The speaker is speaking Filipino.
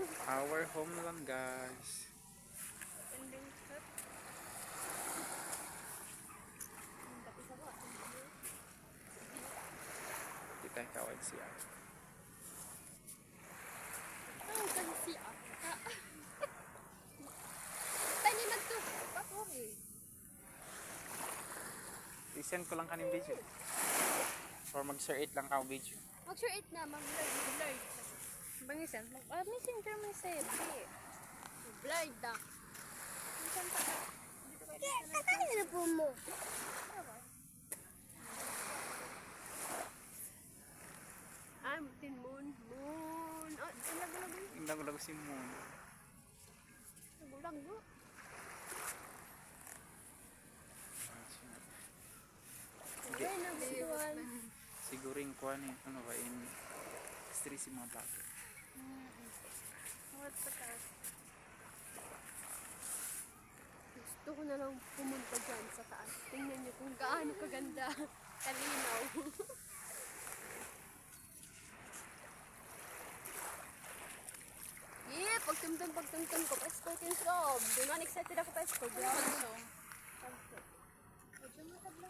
Our home lang guys. Ending set. Tapi sa ba? Kita kawag siya. Ano kasi siya? Tani na to. Patuloy. I-send ko lang kaning video. Or mag-share it lang ka video. Mag-share it na. Mag-blurred. Bangisan. Messenger message. Blurred na. Minsan pa ka. Kaya na po mo. Tin moon. Moon. Ah, lago-lago. Yung lago-lago si Moon. Lago-lago. Hindi. Ay, nabisuan. Siguring kuha ni, ano ba, in stress yung mga bata. What the fuck? Gusto ko na lang pumunta dyan sa taas. Tingnan niyo kung gaano kaganda. Kalinaw. Yeah, pagtumtum ko pa escort yung sob. Doon excited ako pa escort. Medyo matabla.